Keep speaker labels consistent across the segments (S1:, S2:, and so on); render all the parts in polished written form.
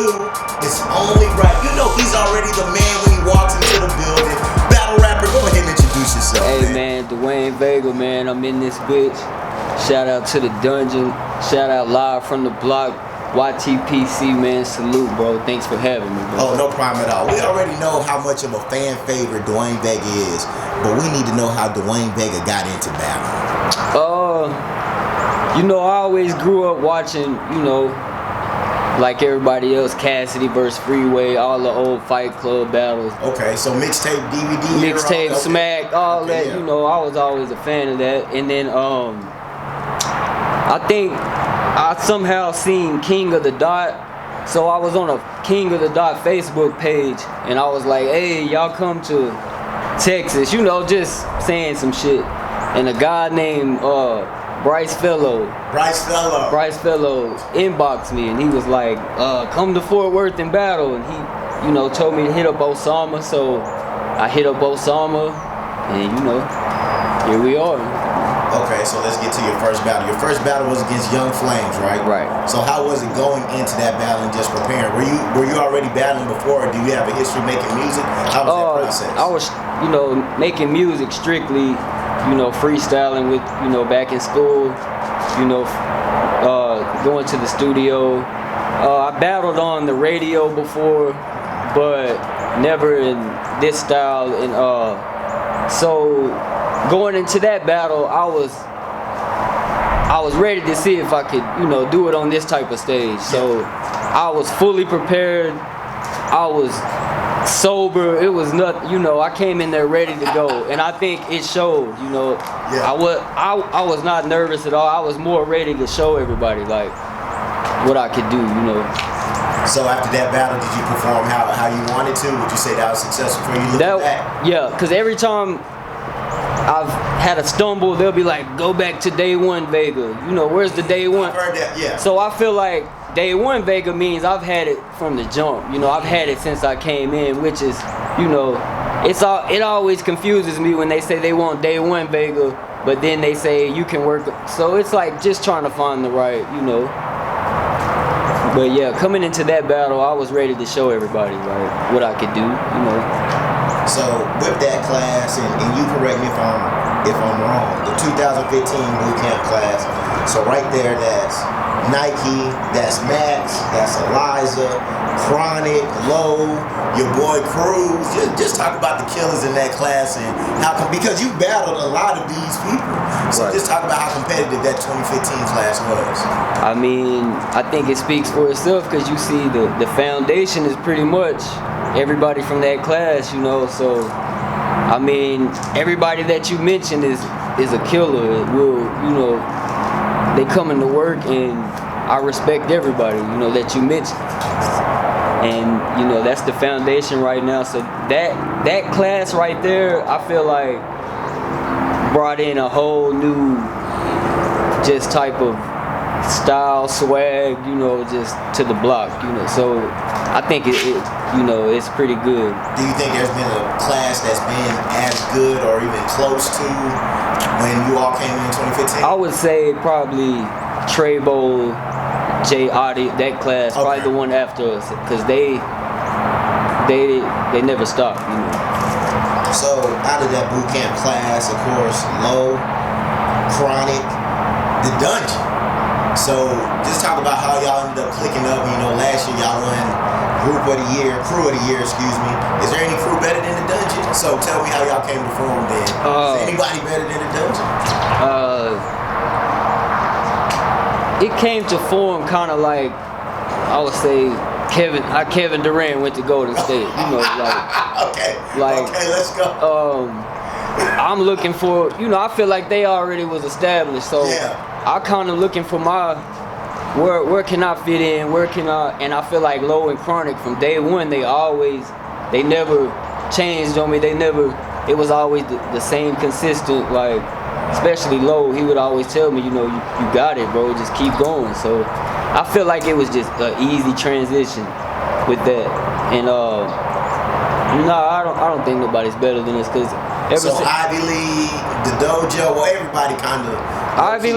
S1: do. It's only right. You know he's already the man when he walks into the building. Battle rapper, go ahead and introduce yourself.
S2: Hey man, Dwayne Vega, man. I'm in this bitch. Shout out to the dungeon. Shout out live from the block. YTPC, man, salute, bro. Thanks for having me, bro.
S1: Oh, no problem at all. We already know how much of a fan favorite Dwayne Vega is, but we need to know how Dwayne Vega got into battle.
S2: You know, I always grew up watching, you know, like everybody else, Cassidy versus Freeway, all the old Fight Club battles.
S1: Okay, so mixtape, DVD,
S2: mixtape, Smack, all
S1: okay,
S2: that.
S1: yeah.
S2: You know, I was always a fan of that. And then, I think I somehow seen King of the Dot, so I was on a King of the Dot Facebook page, and I was like, hey, y'all come to Texas, you know, just saying some shit. And a guy named Bryce Fellow inboxed me, and he was like, come to Fort Worth and battle, and he, you know, told me to hit up OSAMA, so I hit up OSAMA, and you know, here we are.
S1: Okay, so let's get to your first battle. Your first battle was against Young Flames, right?
S2: Right.
S1: So how was it going into that battle and just preparing? Were you already battling before, or do you have a history making music? How was that process?
S2: I was, you know, making music strictly, you know, freestyling with, you know, back in school, you know, going to the studio. I battled on the radio before, but never in this style. And so going into that battle, I was ready to see if I could, you know, do it on this type of stage. So I was fully prepared. I was sober. It was nothing, you know, I came in there ready to go, and I think it showed, you know.
S1: Yeah.
S2: I was not nervous at all. I was more ready to show everybody like what I could do, you know.
S1: So after that battle, did you perform how you wanted to? Would you say that was successful for you looking back?
S2: Yeah, because every time I've had a stumble, they'll be like, go back to day one Vega. You know, where's the day one?
S1: I've heard that, yeah.
S2: So I feel like day one Vega means I've had it from the jump. You know, I've had it since I came in, which is, you know, it always confuses me when they say they want day one Vega, but then they say you can work. So it's like just trying to find the right, you know. But yeah, coming into that battle, I was ready to show everybody like what I could do, you know.
S1: So with that class, and you correct me if I'm wrong, the 2015 boot camp class, so right there that's Nike, that's Max, that's Eliza, Chronic, Low, your boy Cruz. Just talk about the killers in that class and how come, because you battled a lot of these people. So just talk about how competitive that 2015 class was.
S2: I mean, I think it speaks for itself because you see the foundation is pretty much everybody from that class, you know. So I mean, everybody that you mentioned is a killer. It will, you know, they come into work, and I respect everybody, you know, that you mentioned. And you know, that's the foundation right now. So that class right there, I feel like brought in a whole new just type of style, swag, you know, just to the block, you know. So I think it you know, it's pretty good.
S1: Do you think there's been a class that's been as good or even close to when you all came in 2015?
S2: I would say probably Trebo, J. Audi, that class, probably the one after us, because they never stopped, you know.
S1: So out of that boot camp class, of course, Low, Chronic, the Dungeon. So just talk about how y'all ended up clicking up. You know, last year y'all won crew of the year, excuse me. Is there any crew better than the Dungeon? So tell me how y'all came to form then. Is anybody better than the Dungeon?
S2: It came to form kind of like, I would say, Kevin Durant went to Golden State. You know, like
S1: okay, let's go.
S2: I'm looking for, you know, I feel like they already was established, so I kind of looking for my where can I fit in, and I feel like Low and Chronic from day one, they never changed on me. It was always the same consistent, like, especially Low, he would always tell me, you know, you got it, bro, just keep going. So I feel like it was just an easy transition with that. And no, I don't think nobody's better than us, because
S1: Ivy League, the dojo, well, everybody kind of.
S2: Ivy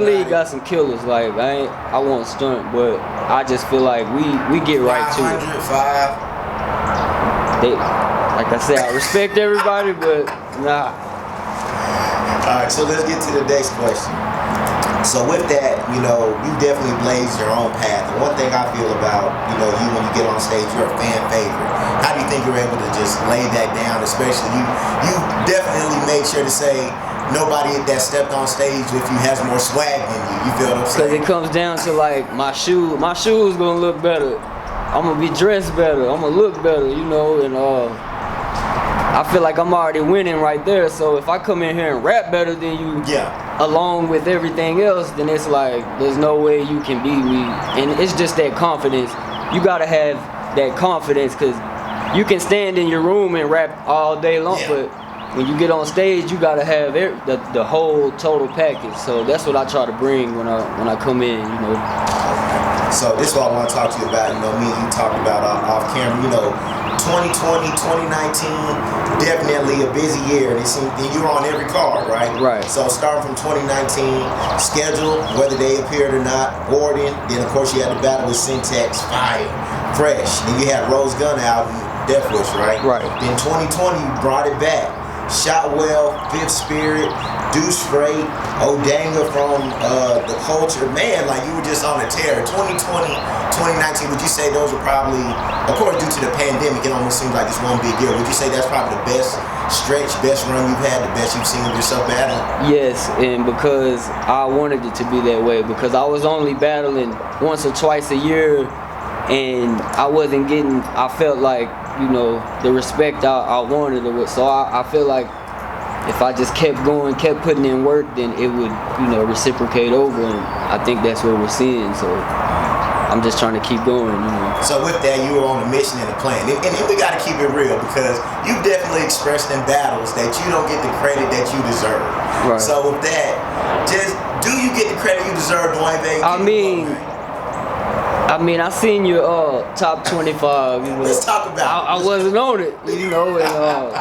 S2: League got some killers. Like I won't stunt, but I just feel like we get right to it.
S1: 500, 5.
S2: They, like I said, I respect everybody, but nah.
S1: All right, so let's get to the next question. So with that, you know, you definitely blazed your own path. And one thing I feel about, you know, you when you get on stage, you're a fan favorite. How do you think you're able to just lay that down? Especially you definitely made sure to say nobody that stepped on stage with you has more swag than you. You feel what I'm saying?
S2: Because it comes down to like my shoes gonna look better. I'm gonna be dressed better. I'm gonna look better, you know, and I feel like I'm already winning right there. So if I come in here and rap better than you, along with everything else, then it's like there's no way you can beat me. And it's just that confidence. You gotta have that confidence, because you can stand in your room and rap all day long, but when you get on stage, you gotta have the whole total package. So that's what I try to bring when I come in, you know.
S1: So this is what I want to talk to you about. You know, me and you talked about off camera. You know, 2020, 2019, definitely a busy year. And you were on every card, right?
S2: Right.
S1: So starting from 2019, schedule, whether they appeared or not, boarding. Then of course you had the battle with Syntax, Fire, Fresh. Then you had Rose Gunn out in Death Wish, right?
S2: Right.
S1: Then 2020, you brought it back. Shotwell, Fifth Spirit, Deuce Freight, O'Danga from The Culture. Man, like you were just on a tear. 2020, 2019, would you say those were probably, of course due to the pandemic, it almost seems like it's one big year. Would you say that's probably the best stretch, best run you've had, the best you've seen of yourself battling?
S2: Yes, and because I wanted it to be that way, because I was only battling once or twice a year, and I wasn't getting, I felt like, you know, the respect I wanted. So I feel like if I just kept going, kept putting in work, then it would, you know, reciprocate over, and I think that's what we're seeing. So I'm just trying to keep going, you know.
S1: So with that, you were on a mission and a plan, and we got to keep it real, because you definitely expressed in battles that you don't get the credit that you deserve.
S2: Right.
S1: So with that, just do you get the credit you deserve, Dwayne Vega?
S2: I mean, I seen your top 25. You know,
S1: let's talk about
S2: I wasn't on it, you know, and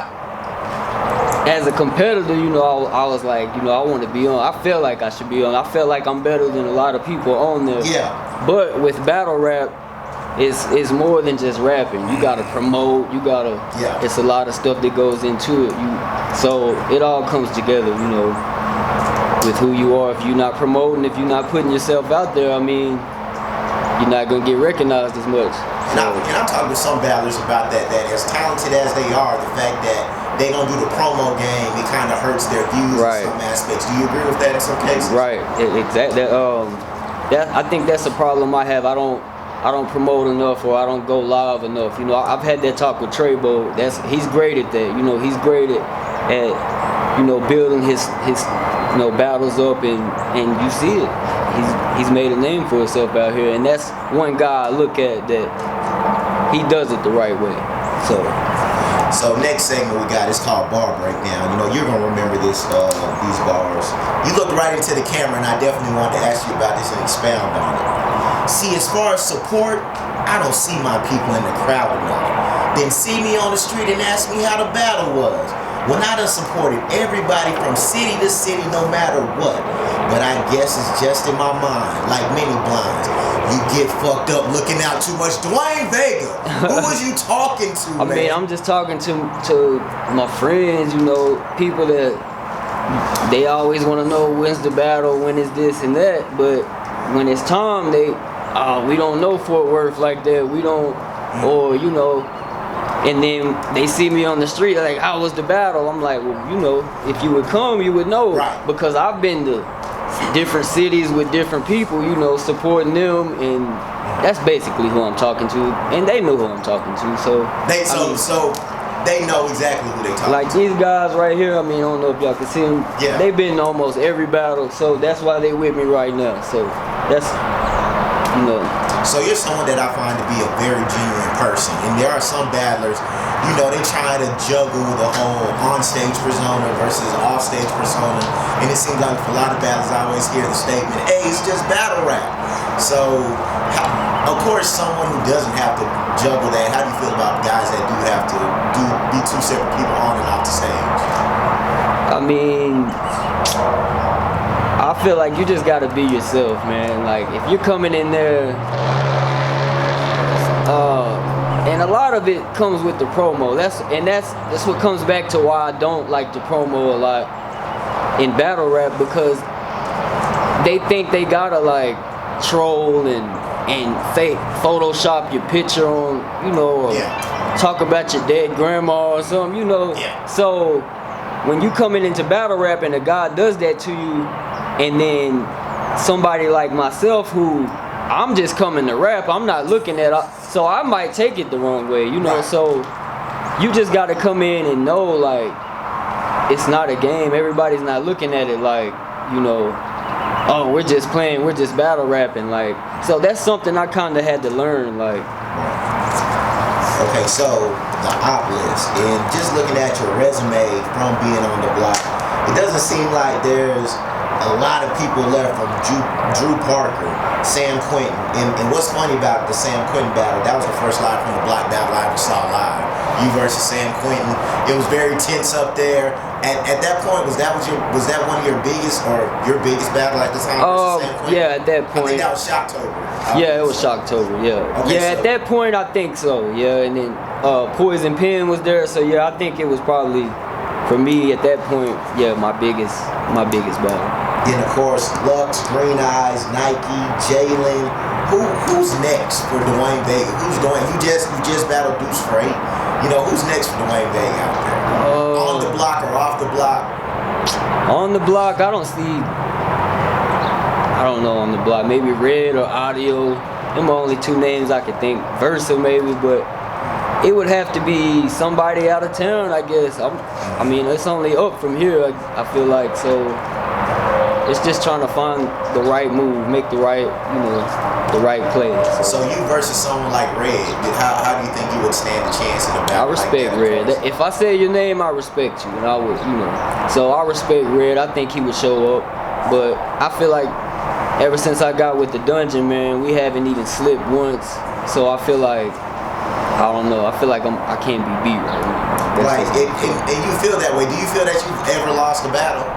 S2: as a competitor, you know, I was like, you know, I want to be on. I feel like I should be on. I feel like I'm better than a lot of people on there.
S1: Yeah.
S2: But with battle rap, it's more than just rapping. You gotta promote. You gotta.
S1: Yeah.
S2: It's a lot of stuff that goes into it. So it all comes together, you know, with who you are. If you're not promoting, if you're not putting yourself out there, I mean, you're not gonna get recognized as much.
S1: And I'm talking to some battlers about that as talented as they are, the fact that they don't do the promo game, it kind of hurts their views in some aspects. Do you agree with that in some cases?
S2: Right, exactly. I think that's a problem I have. I don't promote enough, or I don't go live enough. You know, I've had that talk with Treybo. He's great at that. You know, he's great at you know, building his you know, battles up, and you see it. He's made a name for himself out here, and that's one guy I look at that he does it the right way. So
S1: next segment we got is called Bar Breakdown. You know, you're gonna remember these bars. You looked right into the camera, and I definitely wanted to ask you about this and expound on it. See, as far as support, I don't see my people in the crowd enough. Then see me on the street and ask me how the battle was. When I done supported everybody from city to city, no matter what. But I guess it's just in my mind, like many blinds. You get fucked up looking out too much. Dwayne Vega, who was you talking to,
S2: I mean, I'm just talking to my friends, you know, people that they always want to know when's the battle, when is this and that. But when it's time, we don't know Fort Worth like that. We don't, or, you know, and then they see me on the street like, how was the battle? I'm like, well, you know, if you would come, you would know.
S1: Right.
S2: Because I've been to different cities with different people, you know, supporting them, and that's basically who I'm talking to, and they know who I'm talking to. So
S1: they know exactly who they talking to.
S2: Like these guys right here, I mean, I don't know if y'all can see them.
S1: Yeah.
S2: They've been to almost every battle, so that's why they with me right now. So that's, you know.
S1: So you're someone that I find to be a very genuine person, and there are some battlers, you know, they try to juggle the whole on-stage persona versus off-stage persona, and it seems like for a lot of battles I always hear the statement, hey, it's just battle rap. So, of course, someone who doesn't have to juggle that, how do you feel about guys that do have to be two separate people on and off the stage?
S2: I mean, I feel like you just gotta be yourself, man. Like, if you're coming in there lot of it comes with the promo. That's what comes back to why I don't like the promo a lot in battle rap, because they think they gotta like troll and fake Photoshop your picture on, you know, or talk about your dead grandma or something, you know. So when you coming into battle rap and a guy does that to you, and then somebody like myself who I'm just coming to rap, I'm not looking at, so I might take it the wrong way, you know. So you just gotta come in and know, like, it's not a game. Everybody's not looking at it like, you know, oh, we're just playing, we're just battle rapping, like. So that's something I kind of had to learn, like.
S1: Okay, so the op list, and just looking at your resume from being on the block, it doesn't seem like there's a lot of people left from Drew Parker, Sam Quentin, and what's funny about the Sam Quentin battle, that was the first live from the block battle I ever saw live. You versus Sam Quentin. It was very tense up there. At that point, was that one of your biggest battle at the time? Sam Quentin?
S2: Yeah, at that point.
S1: I think that was Shocktober.
S2: Yeah, it was Shocktober. Yeah. Okay, yeah, so at that point, I think so. Yeah, and then Poison Pen was there, so yeah, I think it was probably, for me at that point, yeah, my biggest battle.
S1: Then of course, Lux, Green Eyes, Nike, Jalen. Who's next for Dwayne Vega? Who's going? You just battled Deuce Freight. You know, who's next for Dwayne Vega out there? On the block or off the block?
S2: On the block, I don't know on the block. Maybe Red or Audio. Them are only two names I could think. Versa maybe, but it would have to be somebody out of town, I guess. I mean, it's only up from here, I feel like, so it's just trying to find the right move, make the right, you know, the right play.
S1: So you versus someone like Red, how do you think you would stand a chance in a battle?
S2: I respect Red. If I say your name, I respect you, and I would, you know. So I respect Red. I think he would show up, but I feel like ever since I got with the Dungeon, man, we haven't even slipped once. So I feel like, I don't know. I feel like I can't be beat right now.
S1: Right, and you feel that way. Do you feel that you've ever lost a battle?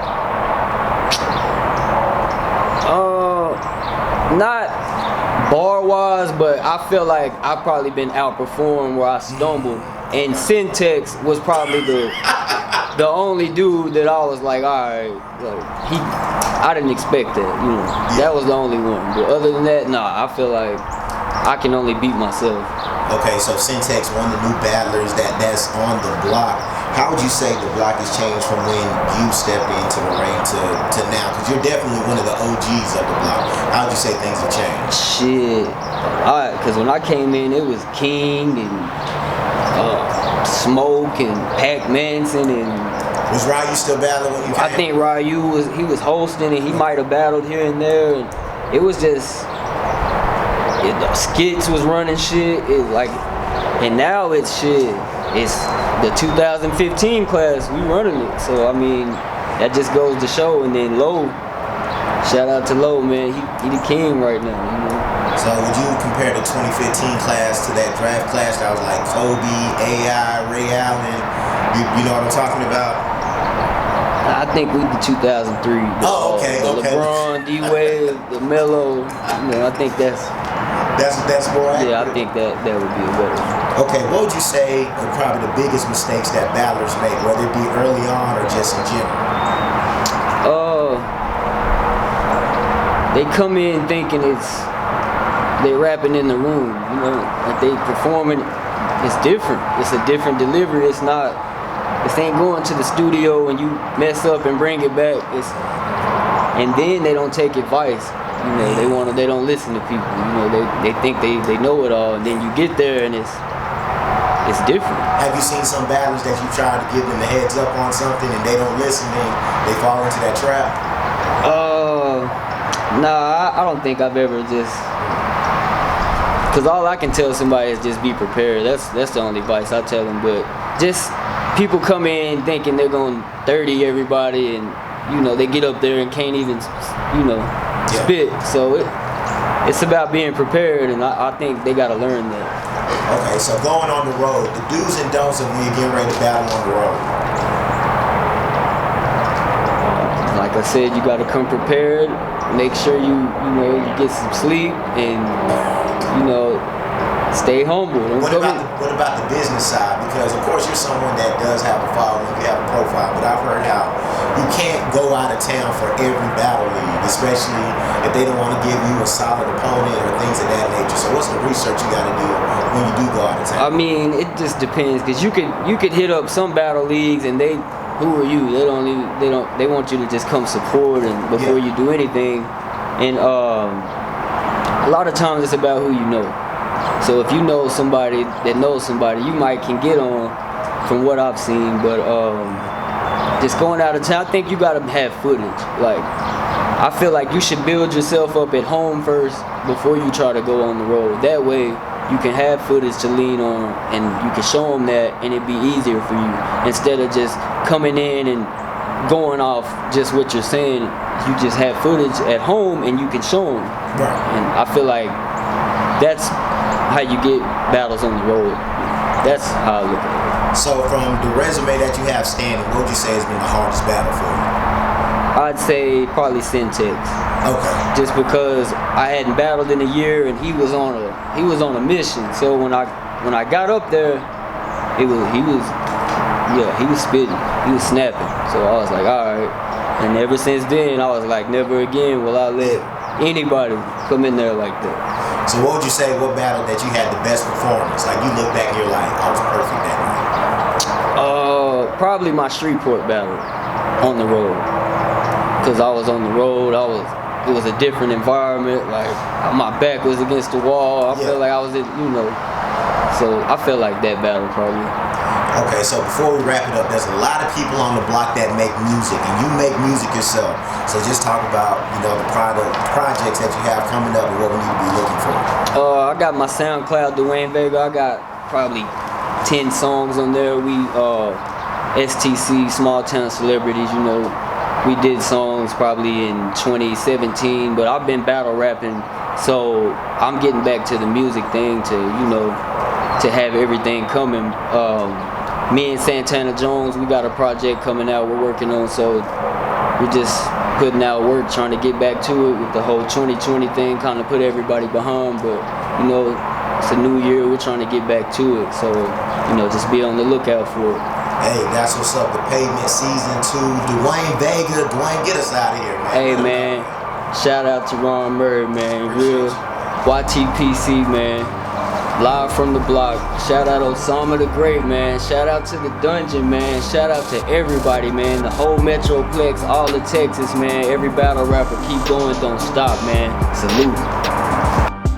S2: Not bar-wise, but I feel like I've probably been outperformed where I stumbled. And Syntax was probably the only dude that I was like, all right, like I didn't expect that, you know. That was the only one. But other than that, nah, I feel like I can only beat myself.
S1: Okay, so Syntax, one of the new battlers that's on the block. How would you say the block has changed from when you stepped into the ring to now? Because you're definitely one of the OGs of the block. How would you say things have changed?
S2: Shit. Alright, because when I came in, it was King and Smoke and Pac Manson and...
S1: Was Ryu still battling when you came?
S2: I think Ryu was hosting, and he might have battled here and there, and it was just... the skits was running shit. It like, and now it's shit. It's the 2015 class. We running it. So I mean, that just goes to show. And then Low, shout out to Low, man. He the king right now. You know?
S1: So would you compare the 2015 class to that draft class that was like Kobe, AI, Ray Allen? You know what I'm talking about?
S2: I think we the 2003.
S1: Okay.
S2: LeBron, D-Wade, the Melo. You know, I think that's
S1: more accurate.
S2: Yeah, I think that would be a better one.
S1: Okay, what would you say are probably the biggest mistakes that battlers make, whether it be early on or just in general?
S2: They come in thinking they're rapping in the room, you know, like they performing. It's different. It's a different delivery. This ain't going to the studio and you mess up and bring it back. And then they don't take advice. You know, they don't listen to people. You know, they think they know it all, and then you get there and it's different.
S1: Have you seen some battlers that you try to give them the heads up on something and they don't listen and they fall into that trap?
S2: Nah, I don't think I've ever just, cause all I can tell somebody is just be prepared. That's the only advice I tell them. But just people come in thinking they're gonna 30 everybody, and you know they get up there and can't even, you know. Spit. So it's about being prepared, and I think they got to learn that.
S1: Okay, so going on the road, the do's and don'ts of when you're getting ready to battle on the road.
S2: Like I said, you got to come prepared. Make sure you get some sleep, and you know, stay humble.
S1: What about the business side? Because of course you're someone that does have a following, you have a profile, but I've heard how you can't go out of town for every battle league, especially if they don't want to give you a solid opponent or things of that nature. So what's the research you got to do when you do go out of town?
S2: I mean, it just depends, because you could hit up some battle leagues and who are you? They want you to just come support and before you do anything. And a lot of times it's about who you know. So if you know somebody that knows somebody, you might can get on from what I've seen. But just going out of town, I think you gotta have footage. Like, I feel like you should build yourself up at home first before you try to go on the road. That way you can have footage to lean on and you can show them that, and it'd be easier for you instead of just coming in and going off just what you're saying. You just have footage at home and you can show them.
S1: Right.
S2: And I feel like that's how you get battles on the road. That's how I look at it.
S1: So from the resume that you have standing, what would you say has been the hardest battle for you?
S2: I'd say probably Syntex.
S1: Okay.
S2: Just because I hadn't battled in a year and he was on a mission. So when I got up there, he was spitting, he was snapping. So I was like, all right. And ever since then, I was like, never again will I let anybody come in there like that.
S1: So what would you say, what battle that you had the best performance? Like you look back and you're like, I was perfect that night.
S2: Probably my Shreveport battle on the road. Cause I was on the road, it was a different environment. Like my back was against the wall. I felt like I was in, so I felt like that battle probably.
S1: Okay, so before we wrap it up, there's a lot of people on the block that make music, and you make music yourself. So just talk about, the projects that you have coming up and what we need to be looking for.
S2: I got my SoundCloud, Dwayne Vega. I got probably 10 songs on there. We STC, Small Town Celebrities. We did songs probably in 2017, but I've been battle rapping, so I'm getting back to the music thing to have everything coming. Me and Santana Jones, we got a project coming out we're working on, so we're just putting out work, trying to get back to it with the whole 2020 thing, kind of put everybody behind, but it's a new year, we're trying to get back to it, so just be on the lookout for it.
S1: Hey, that's what's up, the Pavement Season 2, Dwayne Vega. Dwayne, get us out of here, man.
S2: Hey, man, shout out to Ron Murray, man, real YTPC, man. Live from the block. Shout out OSAMA the Great, man. Shout out to the Dungeon, man. Shout out to everybody, man. The whole Metroplex, all of Texas, man. Every battle rapper, keep going, don't stop, man. Salute.